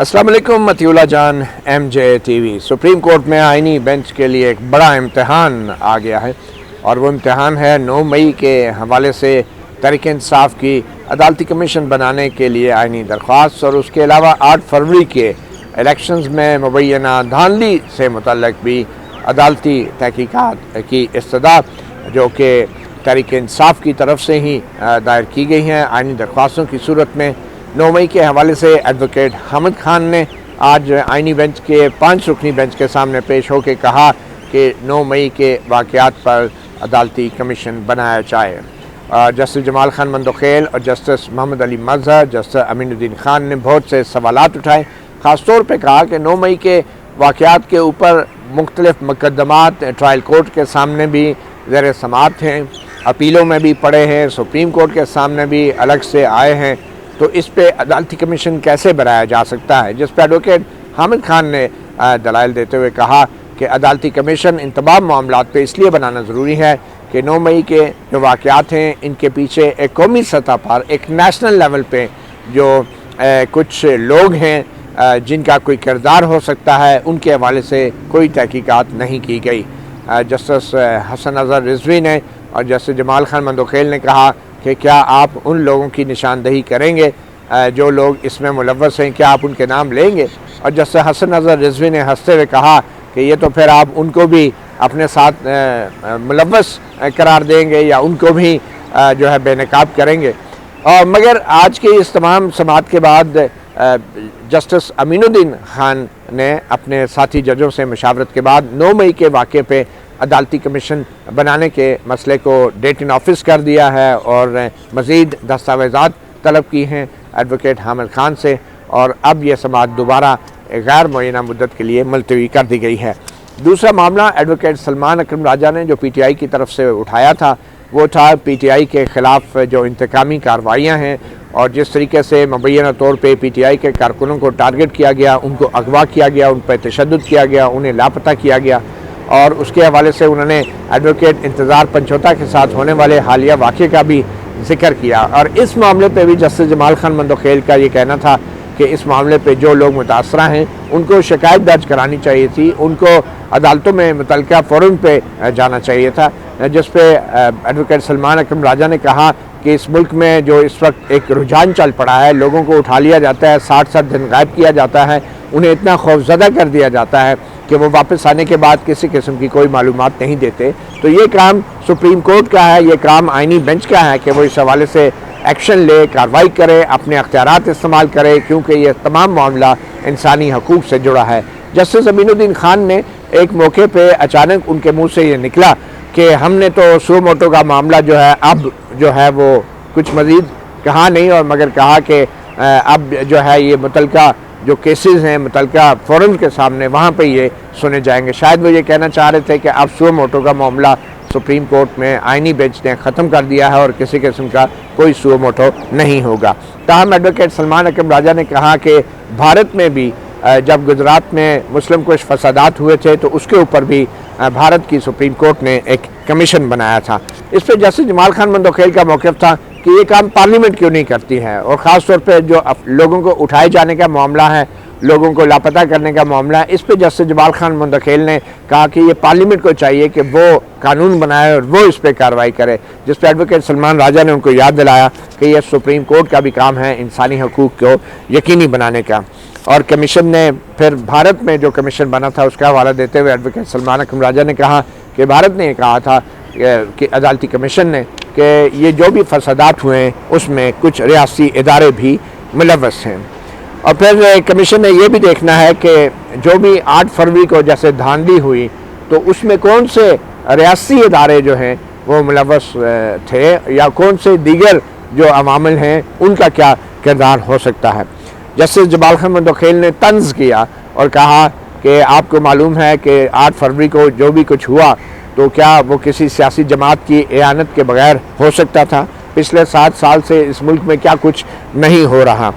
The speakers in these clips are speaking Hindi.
अस्सलाम वालेकुम मतियुल्लाह जान MJ TV। सुप्रीम कोर्ट में आईनी बेंच के लिए एक बड़ा इम्तहान आ गया है और वो इम्तहान है 9 मई के हवाले से तहरीक इंसाफ की अदालती कमीशन बनाने के लिए आईनी दरख्वास्त और उसके अलावा 8 फरवरी के इलेक्शंस में मुबैना धांधली से मुतल्लिक भी अदालती तहकीकात की इस्तदा जो कि तहरीक इंसाफ की तरफ से ही दायर की गई हैं आईनी दरख्वास्तों की सूरत में। 9 मई के हवाले से एडवोकेट हामिद खान ने आज आईनी बेंच के 5 रुकनी बेंच के सामने पेश होकर कहा कि 9 मई के वाक़यात पर अदालती कमीशन बनाया जाए। जस्टिस जमाल खान मंदोखेल और जस्टिस मोहम्मद अली मजहर, जस्टिस अमीनुद्दीन खान ने बहुत से सवालात उठाए। ख़ास तौर पर कहा कि 9 मई के वाक़यात के ऊपर मुख्तलिफ मुकदमात ट्रायल कोर्ट के सामने भी ज़ेर समाअत हैं, अपीलों में भी पड़े हैं, सुप्रीम कोर्ट के सामने भी अलग से आए हैं। तो इस पे अदालती कमीशन कैसे बनाया जा सकता है, जिस पर एडवोकेट हामिद खान ने दलाइल देते हुए कहा कि अदालती कमीशन इन तमाम मामलात पे इसलिए बनाना ज़रूरी है कि 9 मई के जो वाक़यात हैं इनके पीछे एक कौमी सतह पर एक नेशनल लेवल पे जो कुछ लोग हैं जिनका कोई किरदार हो सकता है, उनके हवाले से कोई तहकीकात नहीं की गई। जस्टिस हसन अज़हर रिजवी ने और जस्टिस जमाल खान मंदोखेल ने कहा कि क्या आप उन लोगों की निशानदही करेंगे जो लोग इसमें मुलव्वस हैं, क्या आप उनके नाम लेंगे? और जस्टिस हसन अज़हर रिजवी ने हंसते हुए कहा कि ये तो फिर आप उनको भी अपने साथ मुलव्वस करार देंगे या उनको भी जो है बेनकाब करेंगे। और मगर आज के इस तमाम समाअत के बाद जस्टिस अमीनुद्दीन खान ने अपने साथी जजों से मशावरत के बाद 9 मई के वाक़े पे अदालती कमीशन बनाने के मसले को डेट इन ऑफिस कर दिया है और मज़ीद दस्तावेज़ात तलब की हैं एडवोकेट हामिद खान से और अब यह समाअत दोबारा गैर मुअय्यना मुद्दत के लिए मुलतवी कर दी गई है। दूसरा मामला एडवोकेट सलमान अकरम राजा ने जो PTI की तरफ से उठाया था वो था PTI के ख़िलाफ़ जो इंतकामी कार्रवाइयाँ हैं और जिस तरीके से मुबैना तौर पे PTI के कारकुनों को टारगेट किया गया, उनको अगवा किया गया, उन पर तशद्दुद किया गया, उन्हें लापता किया गया और उसके हवाले से उन्होंने एडवोकेट इंतज़ार पंचोता के साथ होने वाले हालिया वाक़े का भी जिक्र किया। और इस मामले पे भी जस्टिस जमाल खान मंदोखेल का ये कहना था कि इस मामले पे जो लोग मुतासरा हैं उनको शिकायत दर्ज करानी चाहिए थी, उनको अदालतों में मुतल्लिका फोरम पे जाना चाहिए था, जिस पे एडवोकेट सलमान अकरम राजा ने कहा कि इस मुल्क में जो इस वक्त एक रुझान चल पड़ा है, लोगों को उठा लिया जाता है, 60 दिन गायब किया जाता है, उन्हें इतना खौफजदा कर दिया जाता है कि वो वापस आने के बाद किसी किस्म की कोई मालूमात नहीं देते। तो ये काम सुप्रीम कोर्ट का है, ये काम आईनी बेंच का है कि वो इस हवाले से एक्शन ले, कार्रवाई करे, अपने अख्तियारात इस्तेमाल करे, क्योंकि ये तमाम मामला इंसानी हकूक़ से जुड़ा है। जस्टिस अमीनुद्दीन खान ने एक मौके पे अचानक उनके मुंह से ये निकला कि हमने तो सो मोटो का मामला जो है अब जो है वो कुछ मज़ीद कहा नहीं और मगर कहा कि अब जो है ये मुतल्लिका जो केसेस हैं मुतल्लिका फोरम के सामने वहाँ पे ये सुने जाएंगे। शायद वो ये कहना चाह रहे थे कि अब सो मोटो का मामला सुप्रीम कोर्ट में आईनी बेंच ने ख़त्म कर दिया है और किसी किस्म का कोई सो मोटो नहीं होगा। ताहम एडवोकेट सलमान अकरम राजा ने कहा कि भारत में भी जब गुजरात में मुस्लिम कुछ फसादात हुए थे तो उसके ऊपर भी भारत की सुप्रीम कोर्ट ने एक कमीशन बनाया था। इस पर जस्टिस जमाल खान मंदोखेल का मौक़िफ़ था कि ये काम पार्लियामेंट क्यों नहीं करती है और ख़ास तौर पे जो लोगों को उठाए जाने का मामला है, लोगों को लापता करने का मामला है, इस पे जस्टिस जमाल खान मंदोखेल ने कहा कि ये पार्लियामेंट को चाहिए कि वो कानून बनाए और वो इस पर कार्रवाई करे, जिस पर एडवोकेट सलमान राजा ने उनको याद दिलाया कि यह सुप्रीम कोर्ट का भी काम है इंसानी हकूक़ को यकीनी बनाने का। और कमीशन ने फिर भारत में जो कमीशन बना था उसका हवाला देते हुए एडवोकेट सलमान अकरम राजा ने कहा कि भारत ने कहा था कि अदालती कमीशन ने कि ये जो भी फसादात हुए हैं उसमें कुछ रियासी इदारे भी मुलव्वस हैं। और फिर कमीशन ने यह भी देखना है कि जो भी 8 फरवरी को जैसे धांधली हुई तो उसमें कौन से रियासी इदारे जो हैं वो मुलव्वस थे या कौन से दीगर जो अवामिल हैं उनका क्या किरदार हो सकता है। जस्टिस जमाल खान मंदोखेल ने तंज़ किया और कहा कि आपको मालूम है कि 8 फरवरी को जो भी कुछ हुआ तो क्या वो किसी सियासी जमात की एआनत के बगैर हो सकता था? पिछले 7 साल से इस मुल्क में क्या कुछ नहीं हो रहा।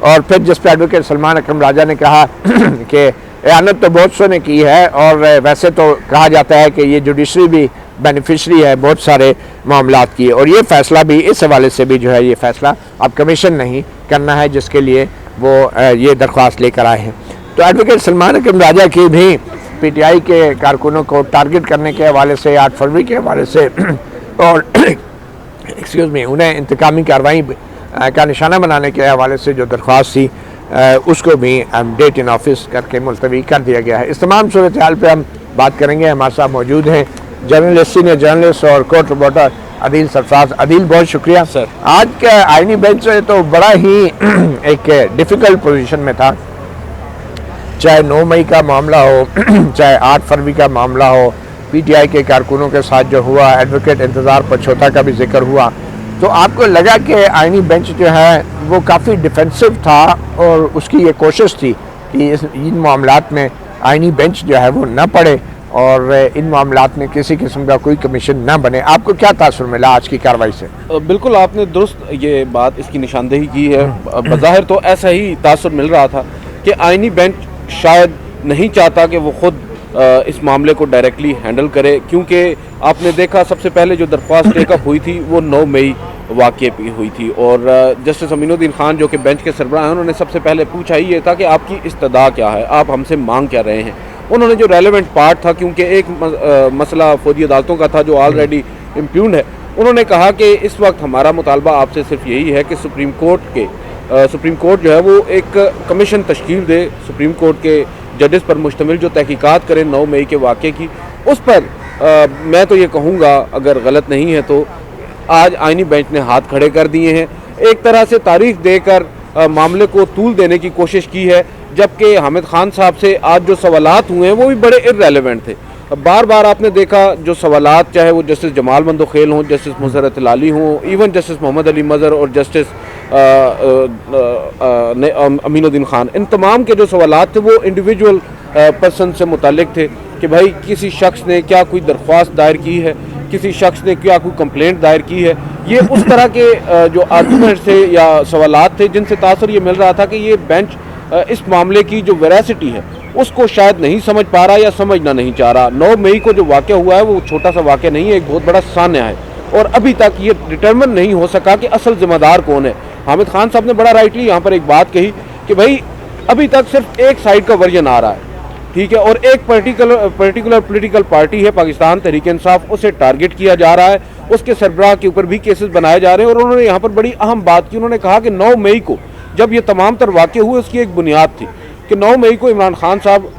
और फिर जिस पर एडवोकेट सलमान अकरम राजा ने कहा कि एआनत तो बहुत सौ ने की है और वैसे तो कहा जाता है कि ये जुडिशरी भी बेनिफिशरी है बहुत सारे मामलात की और ये फ़ैसला भी इस हवाले से भी जो है ये फ़ैसला अब कमीशन नहीं करना है जिसके लिए वो ये दरख्वास्त लेकर आए हैं। तो एडवोकेट सलमान हकीम राजा की भी पीटीआई के कारकुनों को टारगेट करने के हवाले से 8 फरवरी के हवाले से और एक्सक्यूज़ मी उन्हें इंतकामी कार्रवाई का निशाना बनाने के हवाले से जो दरख्वास्त थी उसको भी डेट इन ऑफिस करके मुलतवी कर दिया गया है। इस तमाम सूरत हाल पर हम बात करेंगे। हमारे साथ मौजूद हैं जर्नलिस्ट, सीनियर जर्नलिस्ट और कोर्ट रिपोर्टर अदील सरफराज। अदील, बहुत शुक्रिया सर। आज का आईनी बेंच तो बड़ा ही एक डिफ़िकल्ट पोजीशन में था, चाहे 9 मई का मामला हो चाहे 8 फरवरी का मामला हो, पीटीआई के कारकुनों के साथ जो हुआ, एडवोकेट इंतज़ार पछोता का भी जिक्र हुआ। तो आपको लगा कि आईनी बेंच जो है वो काफ़ी डिफेंसिव था और उसकी ये कोशिश थी कि इन मामलात में आईनी बेंच जो है वो न पड़े और इन मामलात में किसी किस्म का कोई कमीशन न बने। आपको क्या तासुर मिला आज की कार्रवाई से? बिल्कुल आपने दुरुस्त ये बात इसकी निशानदेही की है। बज़ाहिर तो ऐसा ही तासुर मिल रहा था कि आईनी बेंच शायद नहीं चाहता कि वो खुद इस मामले को डायरेक्टली हैंडल करे, क्योंकि आपने देखा सबसे पहले जो दरख्वास्त टेकअप हुई थी वो 9 मई वाक़े पे हुई थी और जस्टिस अमीनुद्दीन खान जो कि बेंच के सरबराह हैं, उन्होंने सबसे पहले पूछा ही ये था कि आपकी इस्तदा क्या है, आप हमसे मांग क्या रहे हैं। उन्होंने जो रेलेवेंट पार्ट था, क्योंकि एक मसला फौजी अदालतों का था जो ऑलरेडी इम्प्यून्ड है, उन्होंने कहा कि इस वक्त हमारा मुतालबा आपसे सिर्फ यही है कि सुप्रीम कोर्ट जो है वो एक कमीशन तश्कील दे, सुप्रीम कोर्ट के जजेस पर मुश्तमिल जो तहकीकात करें 9 मई के वाक़े की। उस पर मैं तो ये कहूँगा, अगर गलत नहीं है तो आज आईनी बेंच ने हाथ खड़े कर दिए हैं, एक तरह से तारीख देकर मामले को तूल देने की कोशिश की है, जबकि हामिद खान साहब से आज जो सवालात हुए हैं वो भी बड़े इर्रेलेवेंट थे। बार बार आपने देखा जो सवालात, चाहे वो जस्टिस जमाल मंदोखेल हों, जस्टिस मुसर्रत लाली हों, इवन जस्टिस मोहम्मद अली मज़र और जस्टिस अमीनुद्दीन खान, इन तमाम के जो सवालात थे वो इंडिविजुअल पर्सन से मुतालिक थे कि भाई किसी शख्स ने क्या कोई दरख्वास्त दायर की है, किसी शख्स ने क्या कोई कंप्लेंट दायर की है। ये उस तरह के जो आर्गूमेंट थे या सवालात थे जिनसे तासर ये मिल रहा था कि ये बेंच इस मामले की जो वेरासिटी है उसको शायद नहीं समझ पा रहा या समझना नहीं चाह रहा। 9 मई को जो वाक़या हुआ है वो छोटा सा वाक़या नहीं है, एक बहुत बड़ा सान्या है और अभी तक ये डिटरमिन नहीं हो सका कि असल जिम्मेदार कौन है। हामिद खान साहब ने बड़ा राइटली यहाँ पर एक बात कही कि भाई अभी तक सिर्फ एक साइड का वर्जन आ रहा है, ठीक है, और एक पर्टिकुलर पॉलिटिकल पार्टी है पाकिस्तान तहरीक इंसाफ, उसे टारगेट किया जा रहा है, उसके सरबराह के ऊपर भी केसेस बनाए जा रहे हैं। और उन्होंने यहाँ पर बड़ी अहम बात की, उन्होंने कहा कि 9 मई को जब ये तमाम तर वाक़े हुए उसकी एक बुनियाद थी कि 9 मई को इमरान खान साहब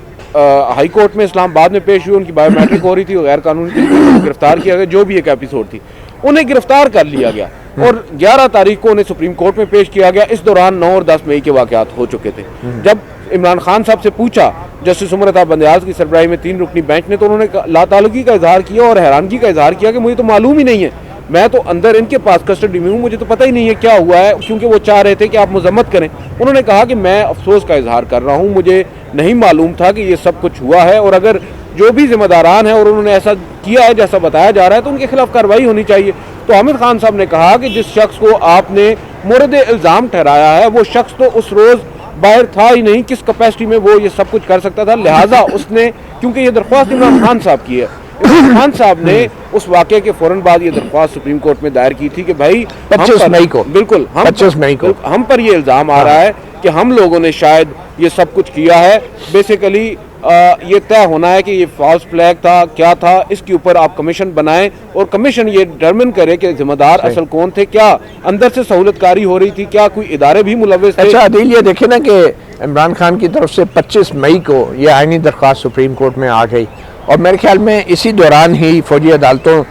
हाई कोर्ट में इस्लामाबाद में पेश हुए, उनकी बायोमेट्रिक हो रही थी, गैर कानूनी तरीके से गिरफ्तार किया गया, जो भी एक एपिसोड थी उन्हें गिरफ्तार कर लिया गया और 11 तारीख को उन्हें सुप्रीम कोर्ट में पेश किया गया। इस दौरान 9 और 10 मई के वाक़यात हो चुके थे। जब इमरान खान साहब से पूछा जस्टिस उमर बंदयाल की सरबराही में 3 रुकनी बेंच ने, तो उन्होंने लातालुकी का इजहार किया और हैरानगी का इजहार किया कि मुझे तो मालूम ही नहीं है, मैं तो अंदर इनके पास कस्टडी में हूँ, मुझे तो पता ही नहीं है क्या हुआ है, क्योंकि वो चाह रहे थे कि आप मजम्मत करें। उन्होंने कहा कि मैं अफसोस का इजहार कर रहा हूँ, मुझे नहीं मालूम था कि ये सब कुछ हुआ है और अगर जो भी जिम्मेदारान है और उन्होंने ऐसा किया है जैसा बताया जा रहा है तो उनके खिलाफ कार्रवाई होनी चाहिए। तो हामिद खान साहब ने कहा कि जिस शख्स को आपने मुर्द इल्ज़ाम ठहराया है वो शख्स तो उस रोज़ बाहर था ही नहीं, किस कैपेसिटी में वो ये सब कुछ कर सकता था। लिहाजा उसने, क्योंकि ये दरख्वास्त इमरान खान साहब की है, इमरान खान साहब ने उस वाक़े के फौरन बाद ये दरख्वास्त सुप्रीम कोर्ट में दायर की थी कि भाई 25 मई को, बिल्कुल 25 मई को हम पर ये इल्ज़ाम आ रहा है कि हम लोगों ने शायद ये सब कुछ किया है। बेसिकली ये तय होना है कि ये फॉल्स फ्लैग था, क्या था, इसके ऊपर आप कमीशन बनाएं और कमीशन ये डिटरमिन करे कि जिम्मेदार असल कौन थे, क्या अंदर से सहूलतकारी हो रही थी, क्या कोई इदारे भी मुलव्विस थे। अच्छा अदील, ये देखे ना कि इमरान खान की तरफ से 25 मई को ये आईनी दरख्वास्त सुप्रीम कोर्ट में आ गई और मेरे ख्याल में इसी दौरान ही फौजी अदालतों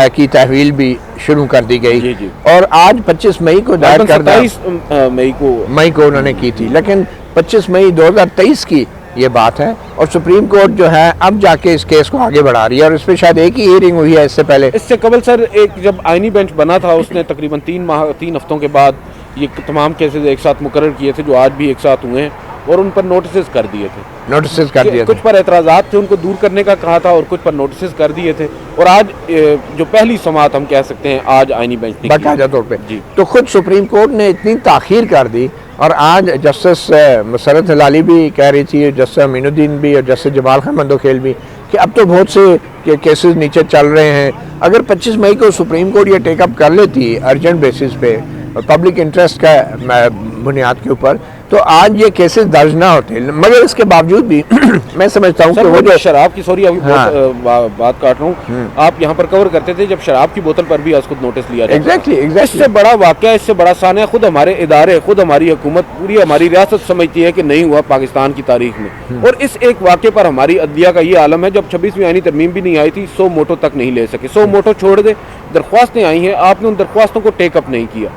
की तहवील भी शुरू कर दी गई। जी। और आज 25 मई को दायर कर 27 मई को उन्होंने की थी, लेकिन 25 मई 2023 की ये बात है और सुप्रीम कोर्ट जो है अब जाके इस केस को आगे बढ़ा रही है और इस पर शायद एक ही हियरिंग हुई है। इससे कबल सर एक जब आईनी बेंच बना था उसने तकरीबन 3 हफ्तों के बाद ये तमाम केसेस एक साथ मुकर्रर किए थे, जो आज भी एक साथ हुए हैं और उन पर नोटिस कर दिए थे। कुछ पर एतराज़ात थे, उनको दूर करने का कहा था और कुछ पर नोटिस कर दिए थे और आज जो पहली समाअत हम कह सकते हैं आज आईनी बेंच ने बाकायदा तौर पे जी। तो खुद सुप्रीम कोर्ट ने इतनी ताख़ीर कर दी और आज जस्टिस मुसर्रत लाली भी कह रही थी, जस्टिस अमीनुद्दीन भी और जस्टिस जमाल खान मंदोखेल भी, कि अब तो बहुत से केसेस नीचे चल रहे हैं। अगर 25 मई को सुप्रीम कोर्ट ये टेकअप कर लेती अर्जेंट बेसिस पे पब्लिक इंटरेस्ट का बुनियाद के ऊपर, तो आज ये केसेस दर्ज ना होते। मगर इसके बावजूद भी मैं समझता हूँ कि वो जो शराब की, सॉरी अभी हाँ। बात काट रहा हूँ, आप यहाँ पर कवर करते थे जब शराब की बोतल पर भी आज खुद नोटिस लिया जाता एग्जैक्टली इससे बड़ा वाकया, इससे बड़ा सानिया खुद हमारे इदारे, खुद हमारी हुकूमत, पूरी हमारी रियासत समझती है कि नहीं हुआ पाकिस्तान की तारीख में। और इस एक वाकये पर हमारी अदलिया का ये आलम है, जब 26वीं आईनी तरमीम भी नहीं आई थी, 100 मोटो तक नहीं ले सके। 100 मोटो छोड़ दे, दरख्वास्तें आई हैं, आपने उन दरख्वास्तों को टेकअप नहीं किया।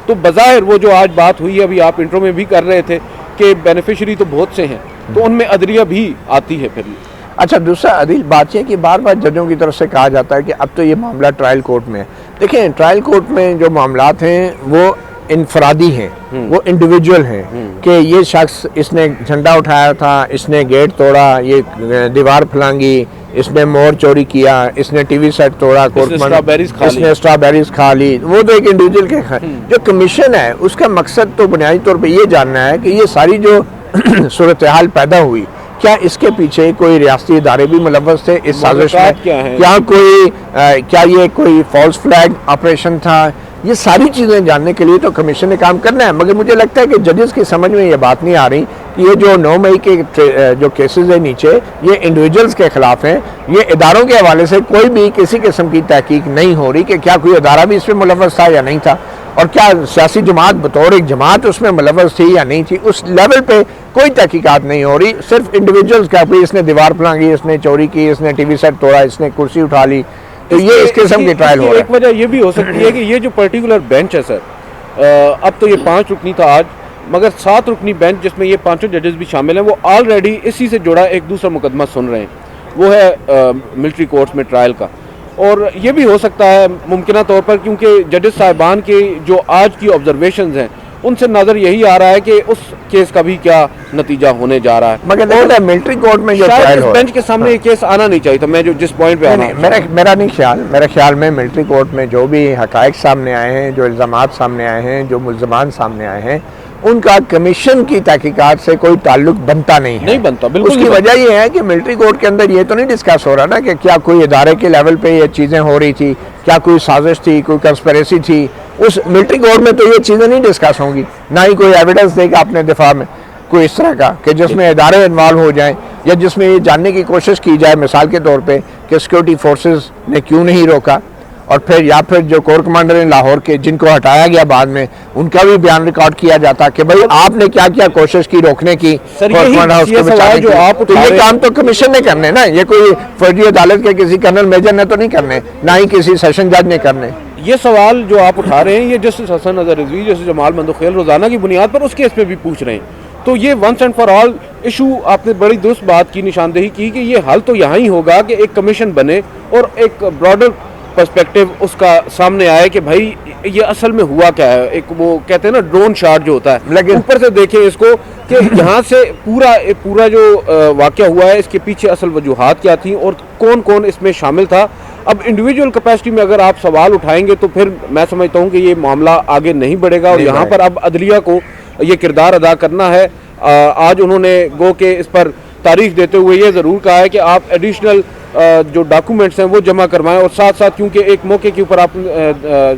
तो बज़ाहिर वो जो आज बात हुई है, अभी आप इंट्रो में भी कर रहे थे कि बेनिफिशरी तो बहुत से हैं, तो उनमें अदलिया भी आती है फिर। अच्छा, दूसरा अदील बात यह कि बार बार जजों की तरफ से कहा जाता है कि अब तो ये मामला ट्रायल कोर्ट में है। देखिए, ट्रायल कोर्ट में जो मामलात हैं वो इनफरादी हैं, वो इंडिविजुअल हैं कि ये शख्स, इसने झंडा उठाया था, इसने गेट तोड़ा, ये दीवार फलांगी, इसने मोर चोरी किया, इसने टीवी सेट तोड़ा, इसने स्ट्रॉबेरीज खा ली, वो तो एक इंडिविजुअल के जो कमीशन है उसका मकसद तो बुनियादी तौर पे ये जानना है कि ये सारी जो सूरत हाल पैदा हुई, क्या इसके पीछे कोई रियासती इदारे भी मुलव्वस थे इस साजिश में, क्या ये कोई फॉल्स फ्लैग ऑपरेशन था। ये सारी चीज़ें जानने के लिए तो कमीशन ने काम करना है। मगर मुझे लगता है कि जजेस की समझ में ये बात नहीं आ रही कि ये जो 9 मई के जो केसेस है नीचे, ये इंडिविजुअल्स के खिलाफ हैं। ये इदारों के हवाले से कोई भी किसी किस्म की तहकीक नहीं हो रही कि क्या कोई इदारा भी इसमें मुलव्वस था या नहीं था, और क्या सियासी जमात बतौर एक जमात उसमें मुलव्वस थी या नहीं थी। उस लेवल पे कोई तहकीकात नहीं हो रही, सिर्फ इंडिविजुअल्स का, इसने दीवार फलांगी, इसने चोरी की, इसने टीवी सेट तोड़ा, इसने कुर्सी उठा ली, तो ये इस किस्म की ट्रायल हो रहा है। एक वजह ये भी हो सकती है कि ये जो पर्टिकुलर बेंच है सर, अब तो ये 5 रुकनी था आज, मगर 7 रुकनी बेंच जिसमें ये 5 जजेस भी शामिल हैं, वो ऑलरेडी इसी से जुड़ा एक दूसरा मुकदमा सुन रहे हैं, वो है मिलिट्री कोर्ट्स में ट्रायल का। और ये भी हो सकता है मुमकिन तौर पर, क्योंकि जजेस साहिबान के जो आज की ऑब्जर्वेशंस हैं उनसे नजर यही आ रहा है कि उस केस का भी क्या नतीजा होने जा रहा है। मगर मिलिट्री कोर्ट में जो ट्रायल हो, बेंच के सामने ये केस आना नहीं चाहिए था। मैं जो जिस पॉइंट पे आना, मेरा नहीं ख्याल, मेरे ख्याल में मिलिट्री कोर्ट में जो भी हकायक सामने आए हैं, जो इल्ज़ामात सामने आए हैं, जो मुल्ज़मान सामने आए हैं, उनका कमीशन की तहकीकात से कोई ताल्लुक बनता नहीं है। नहीं बनता, बिल्कुल। उसकी वजह ये है कि मिलिट्री कोर्ट के अंदर ये तो नहीं डिस्कस हो रहा ना कि क्या कोई इदारे के लेवल पे ये चीज़ें हो रही थी, क्या कोई साजिश थी, कोई कंस्पिरेसी थी। उस मिलिट्री कोर्ट में तो ये चीज़ें नहीं डिस्कस होंगी, ना ही कोई एविडेंस देगा अपने दिफा में कोई इस तरह का कि जिसमें इदारे इन्वॉल्व हो जाएं, या जिसमें ये जानने की कोशिश की जाए मिसाल के तौर पे कि सिक्योरिटी फोर्सेस ने क्यों नहीं रोका, और फिर या फिर जो कोर कमांडर हैं लाहौर के, जिनको हटाया गया बाद में, उनका भी बयान रिकॉर्ड किया जाता कि भाई आपने क्या क्या कोशिश की रोकने की, सर यही सवाल जो आप तो ये काम तो कमीशन ने करने ना, ये कोई फौजी अदालत के किसी कर्नल मेजर ने तो नहीं करने, ना ही किसी सेशन जज ने करने। ये सवाल जो आप उठा रहे हैं, ये जस्टिस हसन अजहर रिजवी, जस्टिस जमाल मंदोखेल रोजाना की बुनियाद पर उस केस में भी पूछ रहे हैं। तो ये once and for all issue, आपने बड़ी दुरुस्त बात की, निशानदेही की कि ये हल तो यहाँ ही होगा कि एक कमीशन बने और एक ब्रॉडर पर्सपेक्टिव उसका सामने आए कि भाई ये असल में हुआ क्या है। एक वो कहते हैं ना ड्रोन शॉट जो होता है, ऊपर से देखें इसको कि यहाँ से पूरा जो वाकया हुआ है, इसके पीछे असल वजूहात क्या थी और कौन कौन इसमें शामिल था। अब इंडिविजुअल कैपेसिटी में अगर आप सवाल उठाएंगे तो फिर मैं समझता हूँ कि ये मामला आगे नहीं बढ़ेगा, और यहाँ पर अब अदलिया को ये किरदार अदा करना है। आज उन्होंने गो के इस पर तारीख देते हुए ये ज़रूर कहा है कि आप एडिशनल जो डॉक्यूमेंट्स हैं वो जमा करवाएं, और साथ साथ क्योंकि एक मौके के ऊपर आप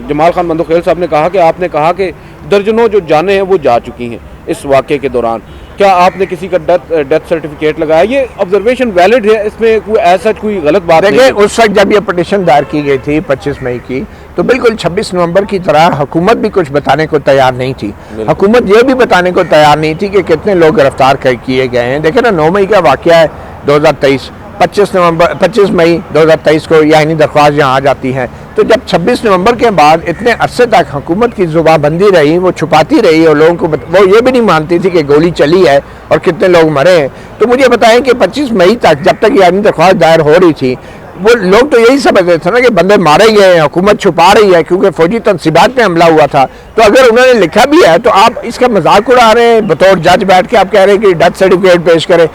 जमाल खान मंदोखेल साहब ने कहा कि आपने कहा कि दर्जनों जो जाने हैं वो जा चुकी हैं इस वाक़े के दौरान, क्या आपने किसी का डेथ सर्टिफिकेट लगाया? ये ऑब्जर्वेशन वैलिड है, इसमें कोई ऐसा कोई गलत बात नहीं है। उस वक्त जब ये पिटीशन दायर की गई थी 25 मई की, तो बिल्कुल 26 नवंबर की तरह हुकूमत भी कुछ बताने को तैयार नहीं थी। हुकूमत ये भी बताने को तैयार नहीं थी कि कितने लोग गिरफ्तार किए गए हैं। देखे ना, 9 मई का वाकया है 2023, 25 मई 2023 को यानी दरख्वास्त यहाँ आ जाती है। तो जब 26 नवंबर के बाद इतने अरसे तक हुकूमत की जुबानबंदी रही, वो छुपाती रही और लोगों को वो ये भी नहीं मानती थी कि गोली चली है और कितने लोग मरे हैं। तो मुझे बताएं कि 25 मई तक जब तक यानी दरख्वास्त दायर हो रही थी, वो लोग तो यही समझ रहे थे ना कि बंदे मारे गए हैं, हुकूमत छुपा रही है क्योंकि फौजी तनसीबात में हमला हुआ था। तो अगर उन्होंने लिखा भी है तो आप इसका मजाक उड़ा रहे हैं, बतौर जज बैठ के आप कह रहे हैं कि डेथ सर्टिफिकेट पेश करें।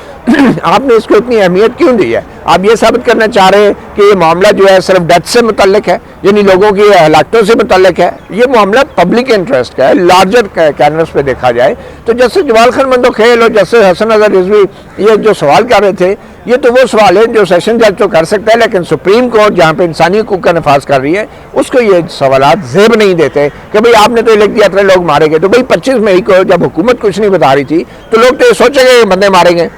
आपने इसको इतनी अहमियत क्यों दी है? आप ये साबित करना चाह रहे हैं कि ये मामला जो है सिर्फ डेथ से मुतल्लिक है, यानी लोगों की हलाकतों से मुतल्लिक है। ये मामला पब्लिक इंटरेस्ट का है, लार्जर कैनवस पे देखा जाए। तो जैसे जमाल खान मंदोखेल और जैसे हसन अजहर रिजवी ये जो सवाल कर रहे थे ये तो वो सवाल है जो सेशन जज तो कर सकता है, लेकिन सुप्रीम कोर्ट जहाँ पे इंसानी हकूक का नफाज कर रही है उसको ये सवालात जेब नहीं देते कि भाई आपने तो लिख दिया 3 लोग मारे गए। तो भाई 25 मई को जब हुकूमत कुछ नहीं बता रही थी तो लोग तो ये सोचेंगे बंदे मारे गए।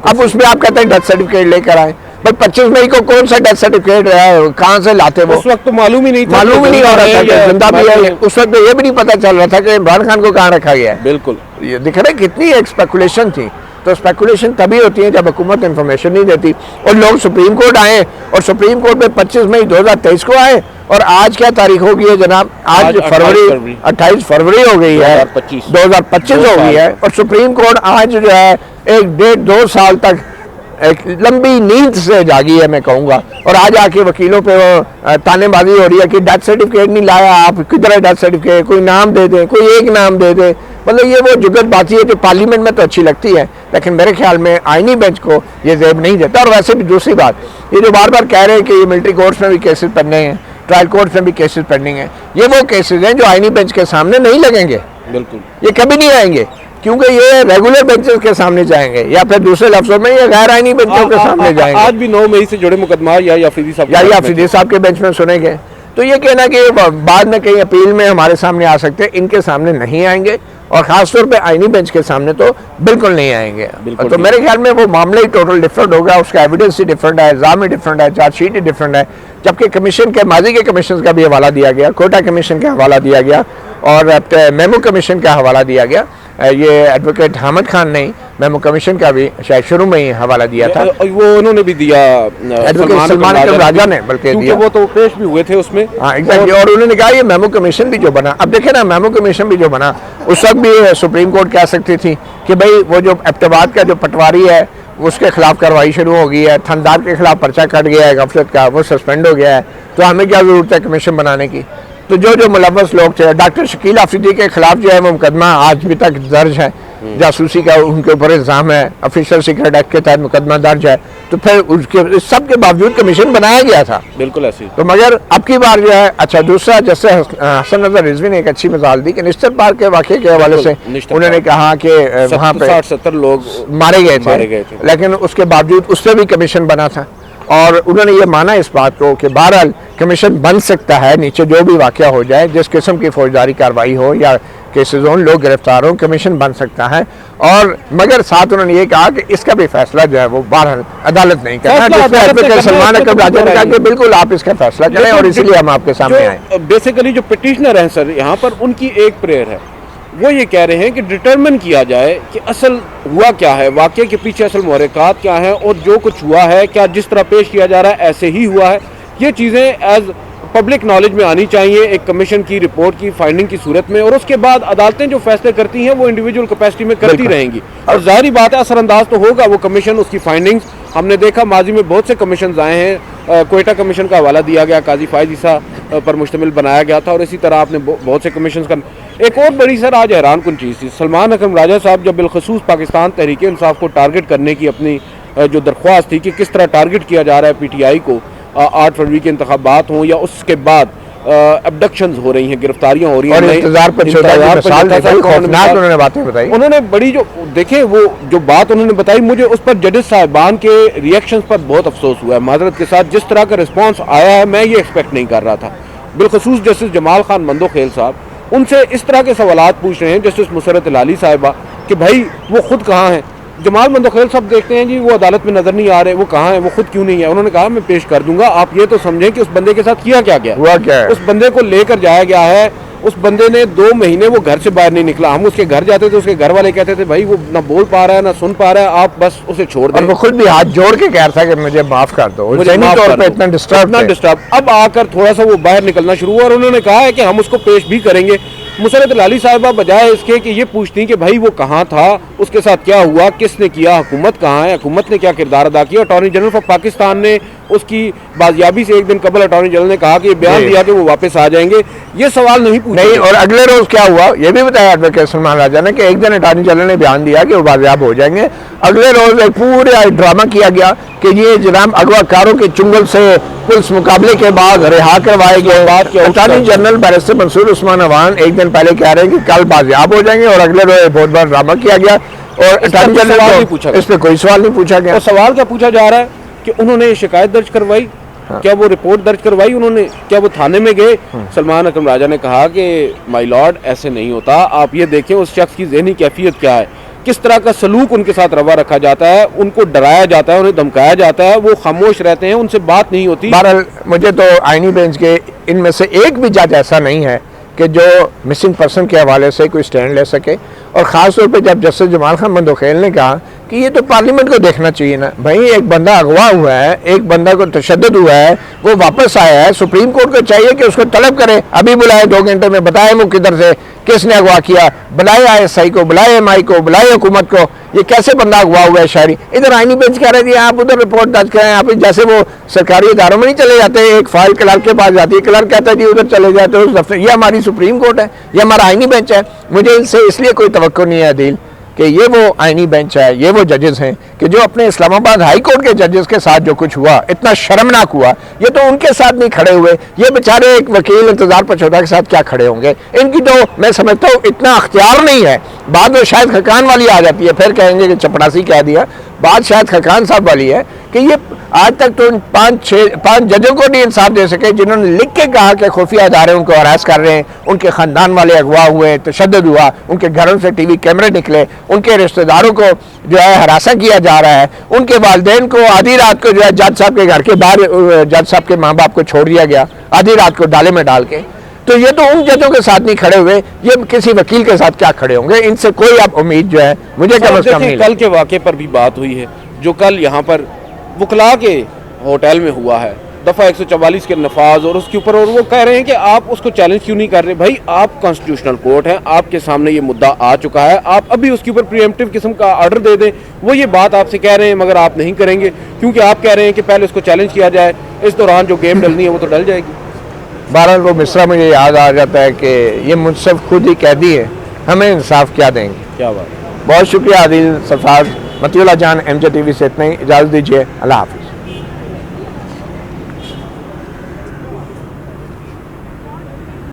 अब उसमें आप कहते हैं डेथ सर्टिफिकेट लेकर आए, भाई 25 मई को कौन सा डेथ सर्टिफिकेट कहाँ से लाते वो? उस वक्त तो मालूम ही नहीं था, मालूम ही नहीं हो रहा था कि जिंदा भी है। उस वक्त तो ये भी नहीं पता चल रहा था कि इमरान खान को कहाँ रखा गया है। बिल्कुल, ये दिख रहा है कितनी एक स्पेकुलेशन थी। तो स्पेकुलेशन तभी होती है जब हुकूमत इन्फॉर्मेशन नहीं देती। और लोग सुप्रीम कोर्ट आए और सुप्रीम कोर्ट में 25 मई 2023 को आए और आज क्या तारीख हो गई है जनाब? आज फरवरी 28 फरवरी हो गई है, 2025 हो गई है। और सुप्रीम कोर्ट आज जो है 1-1.5-2 साल तक एक लंबी नींद से जागी है मैं कहूँगा। और आज आके वकीलों पे वो तानेबाजी हो रही है कि डेथ सर्टिफिकेट नहीं लाया, आप किधर है डेथ सर्टिफिकेट? कोई नाम दे दे, कोई एक नाम दे दे। मतलब ये वो जुगतबाजी है जो पार्लियामेंट में तो अच्छी लगती है, लेकिन मेरे ख्याल में आईनी बेंच को ये जेब नहीं देता। और वैसे भी दूसरी बात, ये जो बार बार कह रहे हैं कि ये मिलिट्री कोर्ट्स में भी केसेस पढ़ने हैं, ट्रायल कोर्ट्स में भी केसेस पेंडिंग हैं, ये वो केसेस हैं जो आईनी बेंच के सामने नहीं लगेंगे। बिल्कुल, ये कभी नहीं आएंगे क्योंकि ये रेगुलर बेंचेस के सामने जाएंगे या फिर दूसरे लफ्जों में ये गैर आईनी बेंचों के सामने जाएंगे। आज भी 9 मई से जुड़े मुकदमा या अफरीदी साहब के बेंच में सुनेंगे। तो ये कहना कि बाद में कहीं अपील में हमारे सामने आ सकते हैं, इनके सामने नहीं आएंगे और खासतौर पे आईनी बेंच के सामने तो बिल्कुल नहीं आएंगे। तो मेरे ख्याल में वो मामला ही टोटल डिफरेंट होगा, उसका एविडेंस ही डिफरेंट है, इल्जाम ही डिफरेंट है, चार्जशीट ही डिफरेंट है। जबकि कमीशन के माजी के कमीशन का भी हवाला दिया गया, कोटा कमीशन का हवाला दिया गया और मेमो कमीशन का हवाला दिया गया। ये एडवोकेट हामिद खान ने मेमो कमीशन का भी शायद शुरू में ही हवाला दिया था, वो उन्होंने भी दिया, एडवोकेट सलमान अकरम राजा ने बल्कि दिया, वो तो पेश भी हुए थे उसमें। हाँ एग्जैक्टली। और उन्होंने कहा ये मेमो कमीशन भी जो बना, अब देखे ना मेमो कमीशन भी जो बना उस वक्त भी सुप्रीम कोर्ट कह सकती थी कि भाई वो जो एबटाबाद का जो पटवारी है उसके खिलाफ कार्रवाई शुरू हो गई है, थानेदार के खिलाफ पर्चा कट गया है गफलत का, वो सस्पेंड हो गया है, तो हमें क्या जरूरत है कमीशन बनाने की? तो जो मुलव्वस लोग थे, डॉक्टर शकील आफरीदी के खिलाफ जो है वो मुकदमा आज भी तक दर्ज है, जासूसी का उनके ऊपर इल्जाम है, ऑफिशियल सीक्रेट एक्ट के तहत मुकदमा दर्ज है। तो फिर उसके सब के बावजूद कमीशन बनाया गया था। बिल्कुल ऐसे। तो मगर अब की बार जो है, अच्छा दूसरा जैसे हसन नजर रिजवी ने एक अच्छी मिसाल दी कि निश्चित पार्क के वाक़े के हवाले से उन्होंने कहा कि वहाँ पे 60-70 लोग मारे गए थे, लेकिन उसके बावजूद उससे भी कमीशन बना था। और उन्होंने ये माना इस बात को कि बहरहाल कमीशन बन सकता है, नीचे जो भी वाक़या हो जाए, जिस किस्म की फौजदारी कार्रवाई हो या केसेस हो, लोग गिरफ्तार हो, कमीशन बन सकता है। और मगर साथ उन्होंने ये कहा कि इसका भी फैसला जो है वो बहरहाल अदालत नहीं करना, जिसमें सलमान अकरम राजा ने कहा कि बिल्कुल आप इसका फैसला करें और इसीलिए हम आपके सामने आए। बेसिकली जो पिटिशनर हैं सर यहाँ पर, उनकी एक प्रेयर है, वो ये कह रहे हैं कि डिटरमिन किया जाए कि असल हुआ क्या है, वाक़े के पीछे असल मुहर्रिकात क्या हैं और जो कुछ हुआ है क्या जिस तरह पेश किया जा रहा है ऐसे ही हुआ है। ये चीज़ें एज पब्लिक नॉलेज में आनी चाहिए एक कमीशन की रिपोर्ट की फाइंडिंग की सूरत में, और उसके बाद अदालतें जो फैसले करती हैं वो इंडिविजुअल कैपेसिटी में करती रहेंगी। और जाहिर बात है असरअंदाज तो होगा वो कमीशन, उसकी फाइंडिंग्स। हमने देखा माजी में बहुत से कमीशन आए हैं, कोयटा कमीशन का हवाला दिया गया, काजी फायद ईसा पर मुश्तमिल बनाया गया था, और इसी तरह आपने बहुत से कमीशन का। एक और बड़ी सर आज हैरान कुन चीज़ थी, सलमान अकरम राजा साहब जब बिलखसूस पाकिस्तान तहरीक इंसाफ को टारगेट करने की अपनी जो दरख्वास्त थी कि किस तरह टारगेट किया जा रहा है PTI को, 8 फरवरी के इंतखाबात हों या उसके बाद अबडक्शंस हो रही हैं, गिरफ्तारियां हो रही हैं, उन्होंने बातें बताई। उन्होंने बड़ी जो देखें वो जो बात उन्होंने बताई, मुझे उस पर जजेस साहिबान के रिएक्शंस पर बहुत अफसोस हुआ है माजरत के साथ। जिस तरह का रिस्पांस आया है मैं ये एक्सपेक्ट नहीं कर रहा था। बिलखसूस जस्टिस जमाल खान मंदोखेल साहब उनसे इस तरह के सवालात पूछ रहे हैं, जस्टिस मुसरत लाली साहिबा, कि भाई वो खुद कहाँ हैं। जमाल मंदोखेल साहब देखते हैं जी वो अदालत में नजर नहीं आ रहे, वो कहाँ है, वो खुद क्यों नहीं है। उन्होंने कहा मैं पेश कर दूंगा, आप ये तो समझें कि उस बंदे के साथ किया क्या गया, हुआ क्या है। उस बंदे को लेकर जाया गया है, उस बंदे ने 2 महीने वो घर से बाहर नहीं निकला। हम उसके घर जाते थे, उसके घर वाले कहते थे भाई वो ना बोल पा रहा है ना सुन पा रहा है, आप बस उसे छोड़ दें। वो खुद भी हाथ जोड़ के कह रहा था कि मुझे माफ कर दो, मुझे इतना डिस्टर्ब। अब आकर थोड़ा सा वो बाहर निकलना शुरू हुआ और उन्होंने कहा है कि हम उसको पेश भी करेंगे। मुसरत लाली साहिबा बजाय इसके कि ये पूछती कि भाई वो कहाँ था, उसके साथ क्या हुआ, किसने किया, हुकूमत कहाँ है, हुकूमत ने क्या किरदार अदा किया। अटॉर्नी जनरल ऑफ पाकिस्तान ने उसकी बाजियाबी से एक दिन कबल अटॉर्नी जनरल ने कहा कि बयान दिया कि वो वापस आ जाएंगे, ये सवाल नहीं पूछा नहीं। और अगले रोज क्या हुआ ये भी बताया एडवोकेट सलमान राजा ने कि एक दिन अटॉर्नी जनरल ने बयान दिया कि वो बाजियाब हो जाएंगे। अगले रोज एक पूरे ड्रामा किया गया कि ये जनाब अगवाकारों के चुंगल से पुलिस मुकाबले के बाद रिहा करवाए गए। Attorney general barrister Mansoor Usman Awan एक दिन पहले कह रहे हैं कि कल बाजियाब हो जाएंगे और अगले रोज बहुत बड़ा ड्रामा किया गया। और इस पर अटॉर्नी कोई जनरल सवाल नहीं को पूछा इस पे कोई सवाल नहीं पूछा गया। और सवाल क्या पूछा जा रहा है कि उन्होंने शिकायत दर्ज करवाई, क्या वो रिपोर्ट दर्ज करवाई उन्होंने, क्या वो थाने में गए? सलमान अकरम राजा ने कहा कि माय लॉर्ड ऐसे नहीं होता, आप ये देखें उस शख्स की ज़हनी कैफियत क्या है, किस तरह का सलूक उनके साथ रवा रखा जाता है, उनको डराया जाता है, उन्हें धमकाया जाता है, वो खामोश रहते हैं, उनसे बात नहीं होती। बहरहाल मुझे तो आईनी बेंच के इनमें से एक भी जज ऐसा नहीं है कि जो मिसिंग पर्सन के हवाले से कोई स्टैंड ले सके। और ख़ास तौर पे जब जस्टिस जमाल खान मंदोखेल ने कहा कि ये तो पार्लियामेंट को देखना चाहिए ना भाई, एक बंदा अगवा हुआ है, एक बंदा को तशद्दुद हुआ है, वो वापस आया है, सुप्रीम कोर्ट को चाहिए कि उसको तलब करे, अभी बुलाए 2 घंटे में, बताए वो किधर से किसने अगवा किया, बुलाए ISI को, बुलाए MI को, बुलाए हुकूमत को, ये कैसे बंदा अगवा हुआ है शायरी। इधर आईनी बेंच कह रहे थे आप उधर रिपोर्ट दर्ज करें, आप जैसे वो सरकारी इदारों में नहीं चले जाते, एक फाइल क्लर्क के पास जाती है, क्लर्क कहता है जी उधर चले जाते हो उस दफ्तर। ये हमारी सुप्रीम कोर्ट है, ये हमारा आईनी बेंच है। मुझे इनसे इसलिए कोई तवक्को नहीं है अदील कि ये वो आईनी बेंच है, ये वो जजेस हैं कि जो अपने इस्लामाबाद हाई कोर्ट के जजेस के साथ जो कुछ हुआ इतना शर्मनाक हुआ, ये तो उनके साथ नहीं खड़े हुए, ये बेचारे एक वकील इंतजार पचौदा के साथ क्या खड़े होंगे। इनकी तो मैं समझता हूँ इतना अख्तियार नहीं है। बाद में शायद खकान वाली आ जाती है, फिर कहेंगे कि चपड़ासी कह दिया, बात शायद खकान साहब वाली है कि ये आज तक तो 5 जजों को नहीं इंसाफ दे सके जिन्होंने लिख के कहा कि खुफिया अदारे उनको हरास कर रहे हैं, उनके ख़ानदान वाले अगवा हुए, तशद्दुद हुआ, उनके घरों से TV कैमरे निकले, उनके रिश्तेदारों को जो है हरासा किया जा रहा है, उनके वालिदैन को आधी रात को जो है जज साहब के घर के बाहर जज साहब के माँ बाप को छोड़ दिया गया आधी रात को डाले में डाल के। तो ये तो उन जजों के साथ नहीं खड़े हुए, ये किसी वकील के साथ क्या खड़े होंगे। इनसे कोई आप उम्मीद जो है मुझे कम से कम नहीं। कल के वाक़े पर भी बात हुई है जो कल यहाँ पर वकला के होटल में हुआ है, दफ़ा 144 के नफाज और उसके ऊपर, और वो कह रहे हैं कि आप उसको चैलेंज क्यों नहीं कर रहे। भाई आप कॉन्स्टिट्यूशनल कोर्ट हैं, आपके सामने ये मुद्दा आ चुका है, आप अभी उसके ऊपर प्रीएम्प्टिव किस्म का ऑर्डर दे दें। वो ये बात आपसे कह रहे हैं मगर आप नहीं करेंगे क्योंकि आप कह रहे हैं कि पहले उसको चैलेंज किया जाए, इस दौरान जो गेम डलनी है वो तो डल जाएगी। बहरहाल वो मिसरा मुझे याद आ जाता है कि ये मुंसफ खुद ही कैदी है, हमें इंसाफ क्या देंगे। क्या बात है। बहुत शुक्रिया आदिल सफार, मतीउल्लाह जान MJ TV से इतना ही, इजाज़त दीजिए, अल्लाह हाफ़िज़।